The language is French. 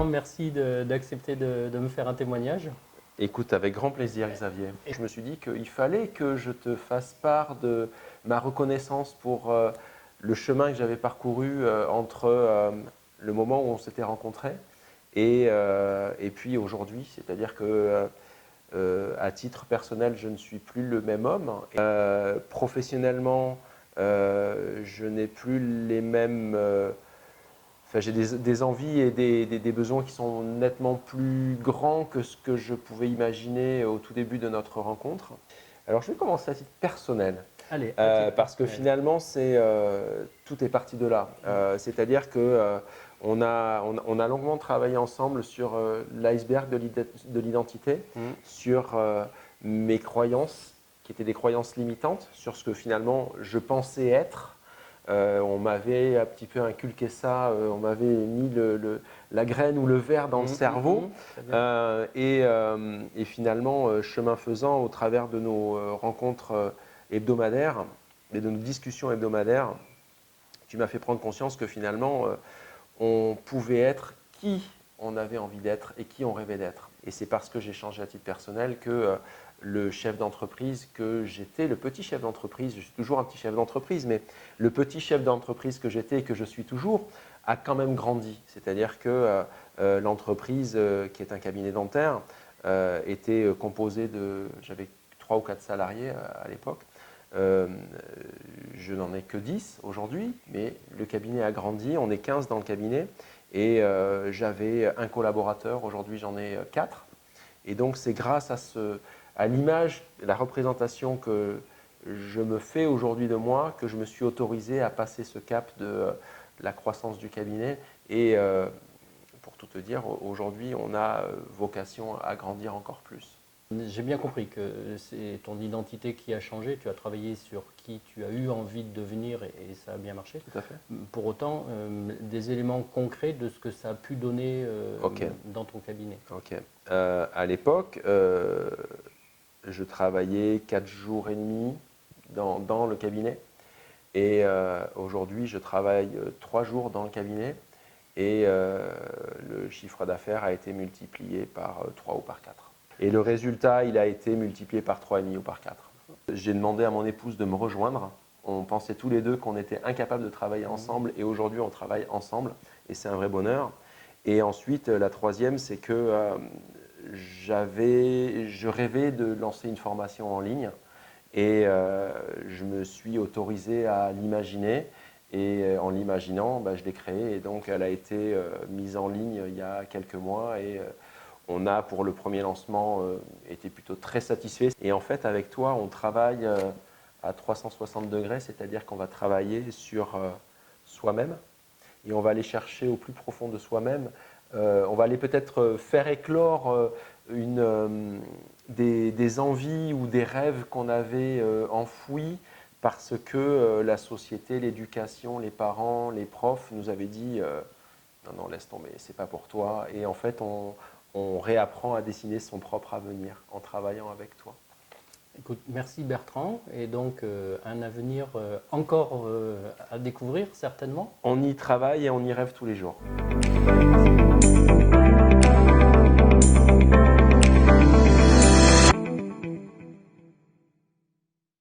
Bertrand, merci d'accepter de me faire un témoignage. Écoute, avec grand plaisir, Xavier. Je me suis dit qu'il fallait que je te fasse part de ma reconnaissance pour le chemin que j'avais parcouru entre le moment où on s'était rencontrés et puis aujourd'hui. C'est-à-dire que à titre personnel, je ne suis plus le même homme. Professionnellement, je n'ai plus les mêmes... Enfin, j'ai des envies et des besoins qui sont nettement plus grands que ce que je pouvais imaginer au tout début de notre rencontre. Alors, je vais commencer à titre personnel. Allez, Parce que finalement, tout est parti de là. C'est-à-dire que on a longuement travaillé ensemble sur l'iceberg de l'identité, sur mes croyances, qui étaient des croyances limitantes, sur ce que finalement je pensais être. On m'avait un petit peu inculqué ça, on m'avait mis la graine ou le verre dans le cerveau. Et finalement, chemin faisant, au travers de nos rencontres hebdomadaires et de nos discussions hebdomadaires, tu m'as fait prendre conscience que finalement, on pouvait être qui on avait envie d'être et qui on rêvait d'être. Et c'est parce que j'ai changé à titre personnel que le chef d'entreprise que j'étais, le petit chef d'entreprise, je suis toujours un petit chef d'entreprise, mais le petit chef d'entreprise que j'étais et que je suis toujours, a quand même grandi. C'est-à-dire que l'entreprise, qui est un cabinet dentaire, était composée de, j'avais 3 ou 4 salariés à l'époque. Je n'en ai que 10 aujourd'hui, mais le cabinet a grandi, on est 15 dans le cabinet, et j'avais un collaborateur, aujourd'hui j'en ai 4. Et donc c'est grâce à l'image, la représentation que je me fais aujourd'hui de moi, que je me suis autorisé à passer ce cap de la croissance du cabinet. Et pour tout te dire, aujourd'hui on a vocation à grandir encore plus. J'ai bien compris que c'est ton identité qui a changé. Tu as travaillé sur qui tu as eu envie de devenir et ça a bien marché. Tout à fait. Pour autant, des éléments concrets de ce que ça a pu donner dans ton cabinet. Ok. À l'époque, je travaillais 4 jours et demi dans le cabinet. Et aujourd'hui, je travaille 3 jours dans le cabinet. Et le chiffre d'affaires a été multiplié par 3 ou par 4. Et le résultat, il a été multiplié par 3,5 ou par 4. J'ai demandé à mon épouse de me rejoindre. On pensait tous les deux qu'on était incapables de travailler ensemble et aujourd'hui, on travaille ensemble et c'est un vrai bonheur. Et ensuite, la troisième, c'est que je rêvais de lancer une formation en ligne et je me suis autorisé à l'imaginer. Et en l'imaginant, je l'ai créée et donc elle a été mise en ligne il y a quelques mois et on a pour le premier lancement été plutôt très satisfait. Et en fait avec toi on travaille à 360 degrés, c'est-à-dire qu'on va travailler sur soi-même et on va aller chercher au plus profond de soi-même. On va aller peut-être faire éclore des envies ou des rêves qu'on avait enfouis parce que la société, l'éducation, les parents, les profs nous avaient dit non, laisse tomber, c'est pas pour toi. Et en fait, on réapprend à dessiner son propre avenir en travaillant avec toi. Écoute, merci Bertrand. Et donc, un avenir encore à découvrir certainement. On y travaille et on y rêve tous les jours.